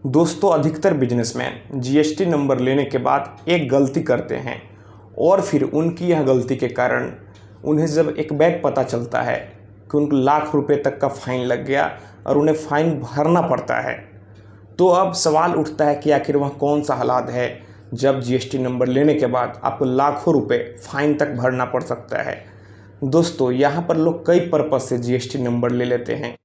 दोस्तों, अधिकतर businessman GST number लेने के बाद एक गलती करते हैं और फिर उनकी यह गलती के कारण उन्हें जब एक बैग पता चलता है कि उनको लाख रुपए तक का फ़ाइन लग गया और उन्हें फ़ाइन भरना पड़ता है, तो अब सवाल उठता है कि आखिर वह कौन सा हालात है जब जीएसटी नंबर लेने के बाद आपको लाखों रुपए फ़ाइन तक भरना पड़ सकता है। दोस्तों, यहाँ पर लोग कई पर्पज़ से जीएसटी नंबर ले लेते हैं।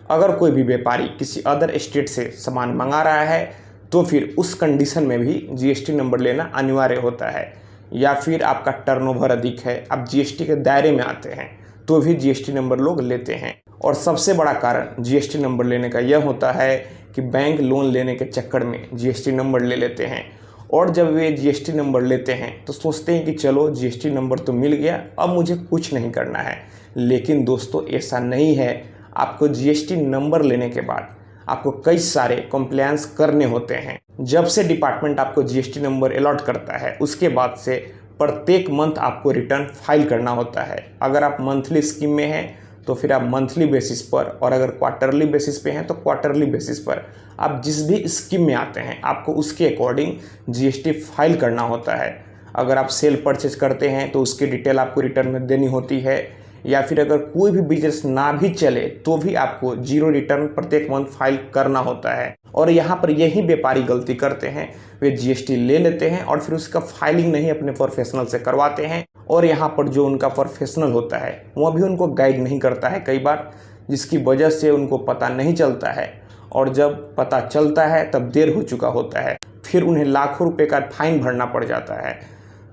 अगर कोई भी व्यापारी किसी अदर स्टेट से सामान मंगा रहा है तो फिर उस कंडीशन में भी जीएसटी नंबर लेना अनिवार्य होता है, या फिर आपका टर्नओवर अधिक है, आप जीएसटी के दायरे में आते हैं तो भी जीएसटी नंबर लोग लेते हैं। और सबसे बड़ा कारण जीएसटी नंबर लेने का यह होता है कि बैंक लोन लेने के चक्कर में जीएसटी नंबर ले लेते हैं, और जब वे जीएसटी नंबर लेते हैं तो सोचते हैं कि चलो जीएसटी नंबर तो मिल गया, अब मुझे कुछ नहीं करना है। लेकिन दोस्तों, ऐसा नहीं है। आपको जीएसटी नंबर लेने के बाद आपको कई सारे कंप्लायंस करने होते हैं। जब से डिपार्टमेंट आपको जीएसटी नंबर अलॉट करता है उसके बाद से प्रत्येक मंथ आपको रिटर्न फाइल करना होता है। अगर आप मंथली स्कीम में हैं तो फिर आप मंथली बेसिस पर, और अगर क्वार्टरली बेसिस पे हैं तो क्वार्टरली बेसिस पर, आप जिस भी स्कीम में आते हैं आपको उसके अकॉर्डिंग जीएसटी फाइल करना होता है। अगर आप सेल परचेज करते हैं तो उसकी डिटेल आपको रिटर्न में देनी होती है, या फिर अगर कोई भी बिजनेस ना भी चले तो भी आपको जीरो रिटर्न प्रत्येक मंथ फाइल करना होता है। और यहाँ पर यही व्यापारी गलती करते हैं, वे जीएसटी ले लेते हैं और फिर उसका फाइलिंग नहीं अपने प्रोफेशनल से करवाते हैं, और यहाँ पर जो उनका प्रोफेशनल होता है वह भी उनको गाइड नहीं करता है कई बार, जिसकी वजह से उनको पता नहीं चलता है, और जब पता चलता है तब देर हो चुका होता है, फिर उन्हें लाखों रुपये का फाइन भरना पड़ जाता है।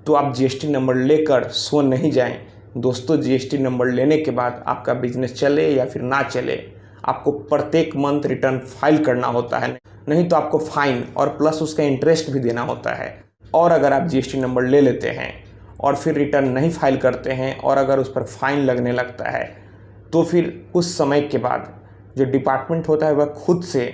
तो आप जीएसटी नंबर लेकर सो नहीं जाएं। दोस्तों, जीएसटी नंबर लेने के बाद आपका बिजनेस चले या फिर ना चले, आपको प्रत्येक मंथ रिटर्न फाइल करना होता है, नहीं तो आपको फाइन और प्लस उसका इंटरेस्ट भी देना होता है। और अगर आप जीएसटी नंबर ले लेते हैं और फिर रिटर्न नहीं फाइल करते हैं और अगर उस पर फाइन लगने लगता है तो फिर कुछ समय के बाद जो डिपार्टमेंट होता है वह खुद से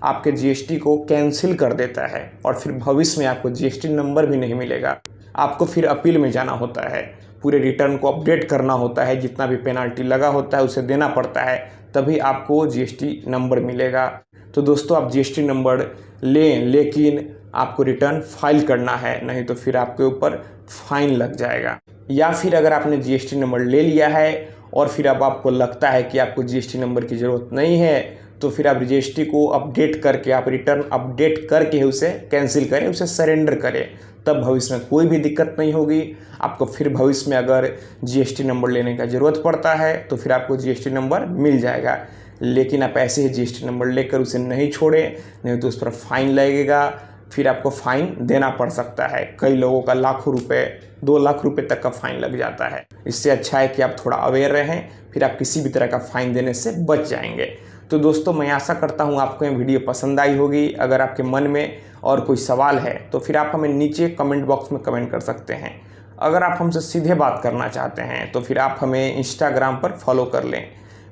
आपके जीएसटी को कैंसिल कर देता है, और फिर भविष्य में आपको जीएसटी नंबर भी नहीं मिलेगा। आपको फिर अपील में जाना होता है, पूरे रिटर्न को अपडेट करना होता है, जितना भी पेनाल्टी लगा होता है उसे देना पड़ता है, तभी आपको जीएसटी नंबर मिलेगा। तो दोस्तों, आप जीएसटी नंबर लें, लेकिन आपको रिटर्न फाइल करना है, नहीं तो फिर आपके ऊपर फाइन लग जाएगा। या फिर अगर आपने जीएसटी नंबर ले लिया है और फिर अब आपको लगता है कि आपको जीएसटी नंबर की ज़रूरत नहीं है, तो फिर आप जीएसटी को अपडेट करके, आप रिटर्न अपडेट करके उसे कैंसिल करें, उसे सरेंडर करें, तब भविष्य में कोई भी दिक्कत नहीं होगी। आपको फिर भविष्य में अगर जीएसटी नंबर लेने का ज़रूरत पड़ता है तो फिर आपको जीएसटी नंबर मिल जाएगा। लेकिन आप ऐसे ही जीएसटी नंबर लेकर उसे नहीं छोड़ें, नहीं तो उस पर फाइन लगेगा, फिर आपको फ़ाइन देना पड़ सकता है। कई लोगों का लाखों रुपए, 2 लाख रुपए तक का फ़ाइन लग जाता है। इससे अच्छा है कि आप थोड़ा अवेयर रहें, फिर आप किसी भी तरह का फ़ाइन देने से बच जाएंगे। तो दोस्तों, मैं आशा करता हूँ आपको ये वीडियो पसंद आई होगी। अगर आपके मन में और कोई सवाल है तो फिर आप हमें नीचे कमेंट बॉक्स में कमेंट कर सकते हैं। अगर आप हमसे सीधे बात करना चाहते हैं तो फिर आप हमें इंस्टाग्राम पर फॉलो कर लें।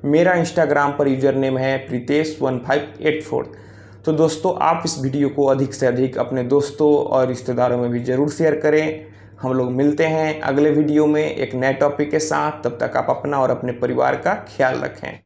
मेरा इंस्टाग्राम पर यूज़र नेम है Pritesh1584। तो दोस्तों, आप इस वीडियो को अधिक से अधिक अपने दोस्तों और रिश्तेदारों में भी ज़रूर शेयर करें। हम लोग मिलते हैं अगले वीडियो में एक नए टॉपिक के साथ। तब तक आप अपना और अपने परिवार का ख्याल रखें।